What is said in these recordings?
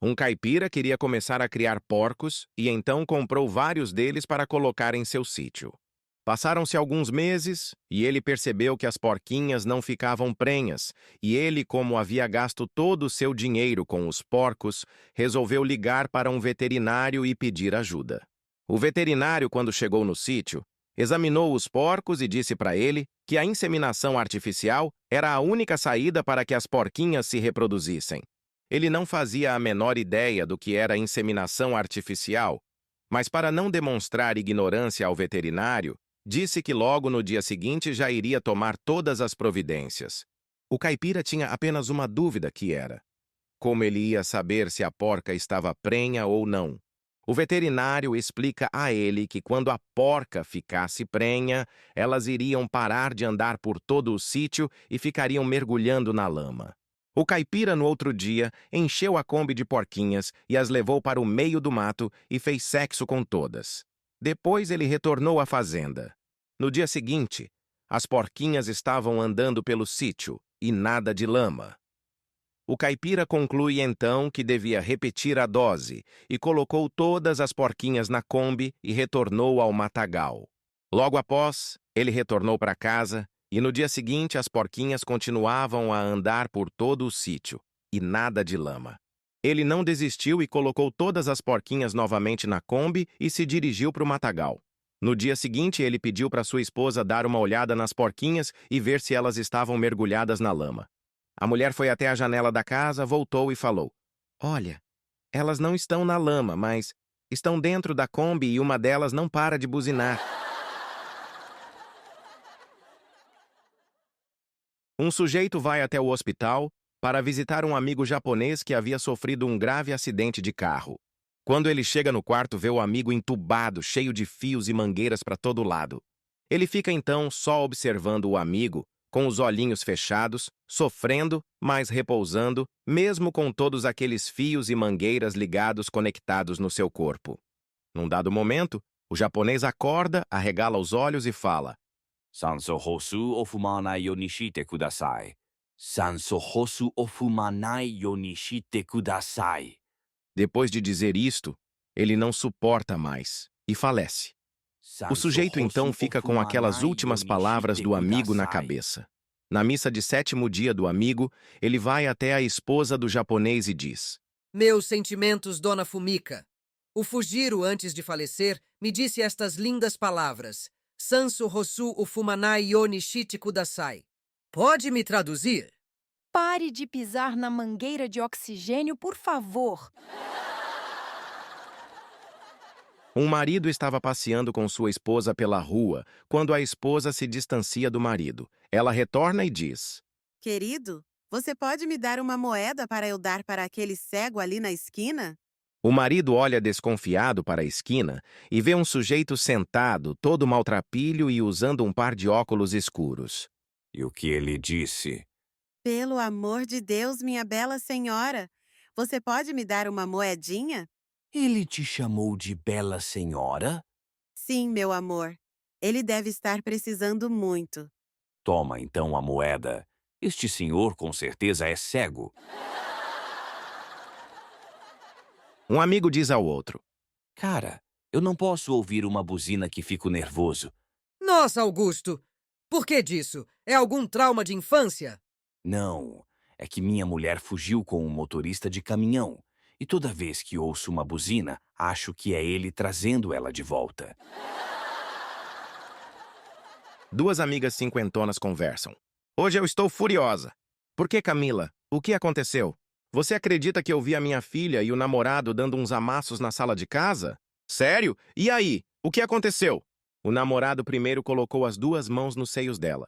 Um caipira queria começar a criar porcos e então comprou vários deles para colocar em seu sítio. Passaram-se alguns meses e ele percebeu que as porquinhas não ficavam prenhas, e ele, como havia gasto todo o seu dinheiro com os porcos, resolveu ligar para um veterinário e pedir ajuda. O veterinário, quando chegou no sítio, examinou os porcos e disse para ele que a inseminação artificial era a única saída para que as porquinhas se reproduzissem. Ele não fazia a menor ideia do que era inseminação artificial, mas para não demonstrar ignorância ao veterinário, disse que logo no dia seguinte já iria tomar todas as providências. O caipira tinha apenas uma dúvida que era: como ele ia saber se a porca estava prenha ou não? O veterinário explica a ele que quando a porca ficasse prenha, elas iriam parar de andar por todo o sítio e ficariam mergulhando na lama. O caipira, no outro dia, encheu a Kombi de porquinhas e as levou para o meio do mato e fez sexo com todas. Depois ele retornou à fazenda. No dia seguinte, as porquinhas estavam andando pelo sítio e nada de lama. O caipira conclui então que devia repetir a dose e colocou todas as porquinhas na Kombi e retornou ao matagal. Logo após, ele retornou para casa e no dia seguinte as porquinhas continuavam a andar por todo o sítio e nada de lama. Ele não desistiu e colocou todas as porquinhas novamente na Kombi e se dirigiu para o matagal. No dia seguinte, ele pediu para sua esposa dar uma olhada nas porquinhas e ver se elas estavam mergulhadas na lama. A mulher foi até a janela da casa, voltou e falou: "Olha, elas não estão na lama, mas estão dentro da Kombi e uma delas não para de buzinar." Um sujeito vai até o hospital para visitar um amigo japonês que havia sofrido um grave acidente de carro. Quando ele chega no quarto, vê o amigo entubado, cheio de fios e mangueiras para todo lado. Ele fica então só observando o amigo, com os olhinhos fechados, sofrendo, mas repousando, mesmo com todos aqueles fios e mangueiras ligados conectados no seu corpo. Num dado momento, o japonês acorda, arregala os olhos e fala: Sanso hosu o fumanai yo ni shite kudasai. Sanso hosu o fumanai yo ni shite kudasai. Depois de dizer isto, ele não suporta mais e falece. O sujeito então fica com aquelas últimas palavras do amigo na cabeça. Na missa de 7º dia do amigo, ele vai até a esposa do japonês e diz: Meus sentimentos, dona Fumika. O Fujiro, antes de falecer, me disse estas lindas palavras: Sansu Hosu Ufumanai Yonishite Kudasai. Pode me traduzir? Pare de pisar na mangueira de oxigênio, por favor. Um marido estava passeando com sua esposa pela rua quando a esposa se distancia do marido. Ela retorna e diz: Querido, você pode me dar uma moeda para eu dar para aquele cego ali na esquina? O marido olha desconfiado para a esquina e vê um sujeito sentado, todo maltrapilho e usando um par de óculos escuros. E o que ele disse? Pelo amor de Deus, minha bela senhora, você pode me dar uma moedinha? Ele te chamou de bela senhora? Sim, meu amor. Ele deve estar precisando muito. Toma então a moeda. Este senhor com certeza é cego. Um amigo diz ao outro: Cara, eu não posso ouvir uma buzina que fico nervoso. Nossa, Augusto! Por que disso? É algum trauma de infância? Não, é que minha mulher fugiu com um motorista de caminhão. E toda vez que ouço uma buzina, acho que é ele trazendo ela de volta. Duas amigas cinquentonas conversam. Hoje eu estou furiosa. Por que, Camila? O que aconteceu? Você acredita que eu vi a minha filha e o namorado dando uns amassos na sala de casa? Sério? E aí? O que aconteceu? O namorado primeiro colocou as duas mãos nos seios dela.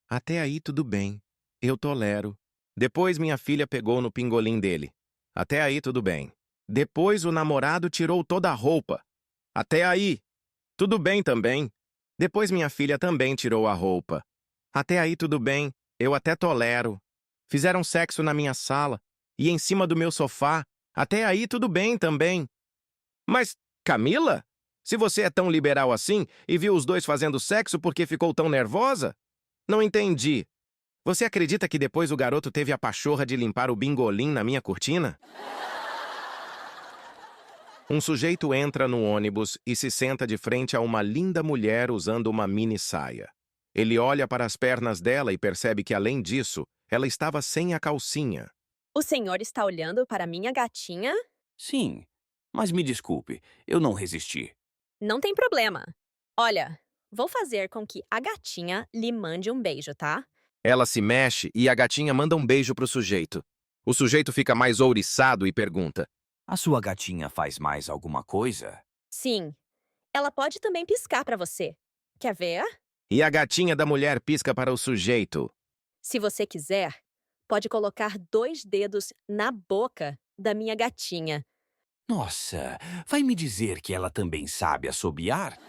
Até aí tudo bem. Eu tolero. Depois minha filha pegou no pingolim dele. Até aí tudo bem. Depois o namorado tirou toda a roupa. Até aí. Tudo bem também. Depois minha filha também tirou a roupa. Até aí tudo bem. Eu até tolero. Fizeram sexo na minha sala e em cima do meu sofá. Até aí tudo bem também. Mas, Camila? Se você é tão liberal assim e viu os dois fazendo sexo porque ficou tão nervosa? Não entendi. Você acredita que depois o garoto teve a pachorra de limpar o bingolim na minha cortina? Um sujeito entra no ônibus e se senta de frente a uma linda mulher usando uma mini saia. Ele olha para as pernas dela e percebe que, além disso, ela estava sem a calcinha. O senhor está olhando para minha gatinha? Sim, mas me desculpe, eu não resisti. Não tem problema. Olha, vou fazer com que a gatinha lhe mande um beijo, tá? Ela se mexe e a gatinha manda um beijo pro sujeito. O sujeito fica mais ouriçado e pergunta: A sua gatinha faz mais alguma coisa? Sim. Ela pode também piscar para você. Quer ver? E a gatinha da mulher pisca para o sujeito. Se você quiser, pode colocar 2 dedos na boca da minha gatinha. Nossa, vai me dizer que ela também sabe assobiar?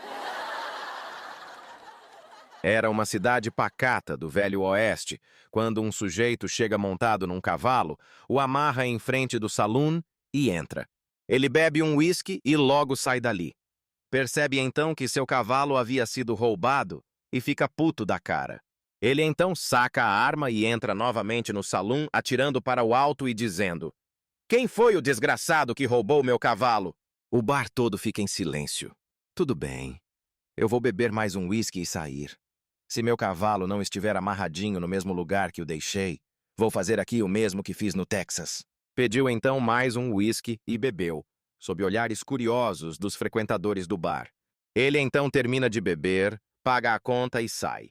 Era uma cidade pacata do Velho Oeste, quando um sujeito chega montado num cavalo, o amarra em frente do saloon e entra. Ele bebe um uísque e logo sai dali. Percebe então que seu cavalo havia sido roubado e fica puto da cara. Ele então saca a arma e entra novamente no saloon, atirando para o alto e dizendo: Quem foi o desgraçado que roubou meu cavalo? O bar todo fica em silêncio. Tudo bem. Eu vou beber mais um uísque e sair. Se meu cavalo não estiver amarradinho no mesmo lugar que o deixei, vou fazer aqui o mesmo que fiz no Texas. Pediu então mais um uísque e bebeu, sob olhares curiosos dos frequentadores do bar. Ele então termina de beber, paga a conta e sai.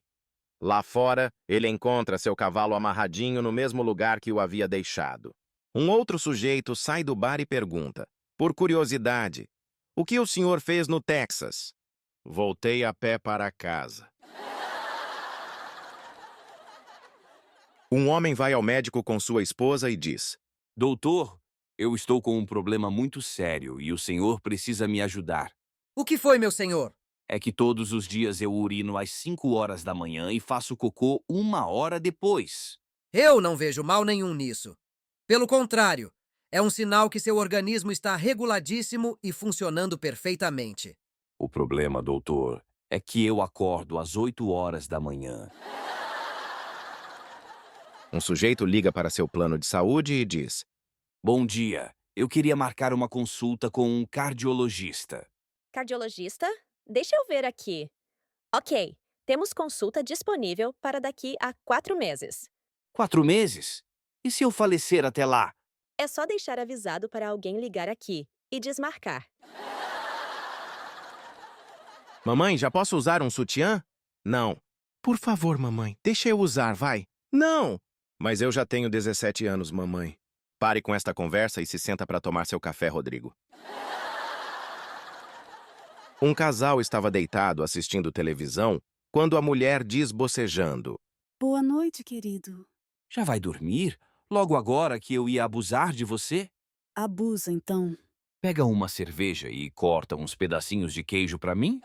Lá fora, ele encontra seu cavalo amarradinho no mesmo lugar que o havia deixado. Um outro sujeito sai do bar e pergunta, por curiosidade: O que o senhor fez no Texas? Voltei a pé para casa. Um homem vai ao médico com sua esposa e diz: Doutor, eu estou com um problema muito sério e o senhor precisa me ajudar. O que foi, meu senhor? É que todos os dias eu urino às 5 horas da manhã e faço cocô 1 hora depois. Eu não vejo mal nenhum nisso. Pelo contrário, é um sinal que seu organismo está reguladíssimo e funcionando perfeitamente. O problema, doutor, é que eu acordo às 8 horas da manhã. Um sujeito liga para seu plano de saúde e diz: Bom dia, eu queria marcar uma consulta com um cardiologista. Cardiologista? Deixa eu ver aqui. Ok, temos consulta disponível para daqui a 4 meses. 4 meses? E se eu falecer até lá? É só deixar avisado para alguém ligar aqui e desmarcar. Mamãe, já posso usar um sutiã? Não. Por favor, mamãe, deixa eu usar, vai. Não! Mas eu já tenho 17 anos, mamãe. Pare com esta conversa e se senta para tomar seu café, Rodrigo. Um casal estava deitado assistindo televisão quando a mulher diz bocejando: Boa noite, querido. Já vai dormir? Logo agora que eu ia abusar de você? Abusa, então. Pega uma cerveja e corta uns pedacinhos de queijo pra mim?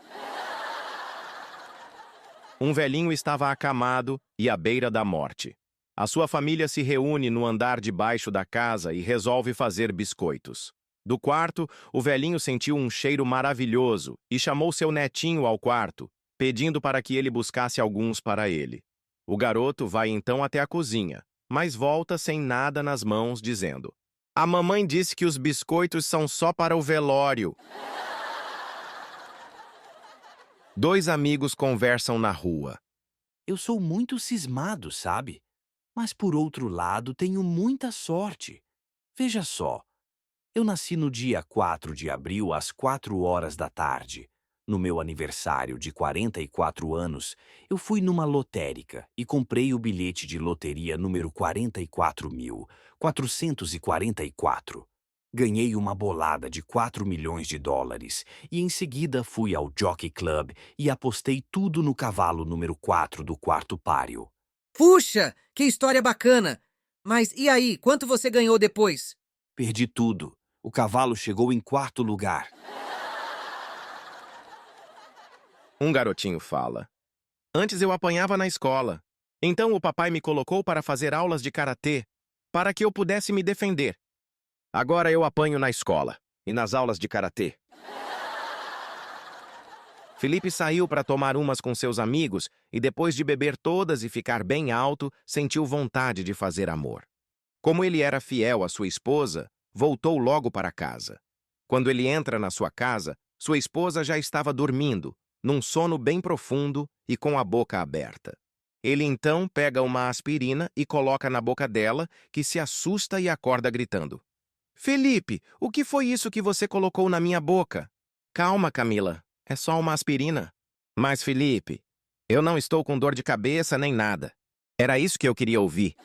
Um velhinho estava acamado e à beira da morte. A sua família se reúne no andar de baixo da casa e resolve fazer biscoitos. Do quarto, o velhinho sentiu um cheiro maravilhoso e chamou seu netinho ao quarto, pedindo para que ele buscasse alguns para ele. O garoto vai então até a cozinha, mas volta sem nada nas mãos, dizendo: A mamãe disse que os biscoitos são só para o velório. Dois amigos conversam na rua. Eu sou muito cismado, sabe? Mas por outro lado, tenho muita sorte. Veja só, eu nasci no dia 4 de abril às 4 horas da tarde. No meu aniversário de 44 anos, eu fui numa lotérica e comprei o bilhete de loteria número 44.444. Ganhei uma bolada de 4 milhões de dólares e em seguida fui ao Jockey Club e apostei tudo no cavalo número 4 do quarto páreo. Puxa, que história bacana! Mas e aí, quanto você ganhou depois? Perdi tudo. O cavalo chegou em quarto lugar. Um garotinho fala: Antes eu apanhava na escola. Então o papai me colocou para fazer aulas de karatê, para que eu pudesse me defender. Agora eu apanho na escola e nas aulas de karatê. Felipe saiu para tomar umas com seus amigos e depois de beber todas e ficar bem alto, sentiu vontade de fazer amor. Como ele era fiel à sua esposa, voltou logo para casa. Quando ele entra na sua casa, sua esposa já estava dormindo, num sono bem profundo e com a boca aberta. Ele então pega uma aspirina e coloca na boca dela, que se assusta e acorda gritando: Felipe, o que foi isso que você colocou na minha boca? Calma, Camila, é só uma aspirina. Mas, Felipe, eu não estou com dor de cabeça nem nada. Era isso que eu queria ouvir.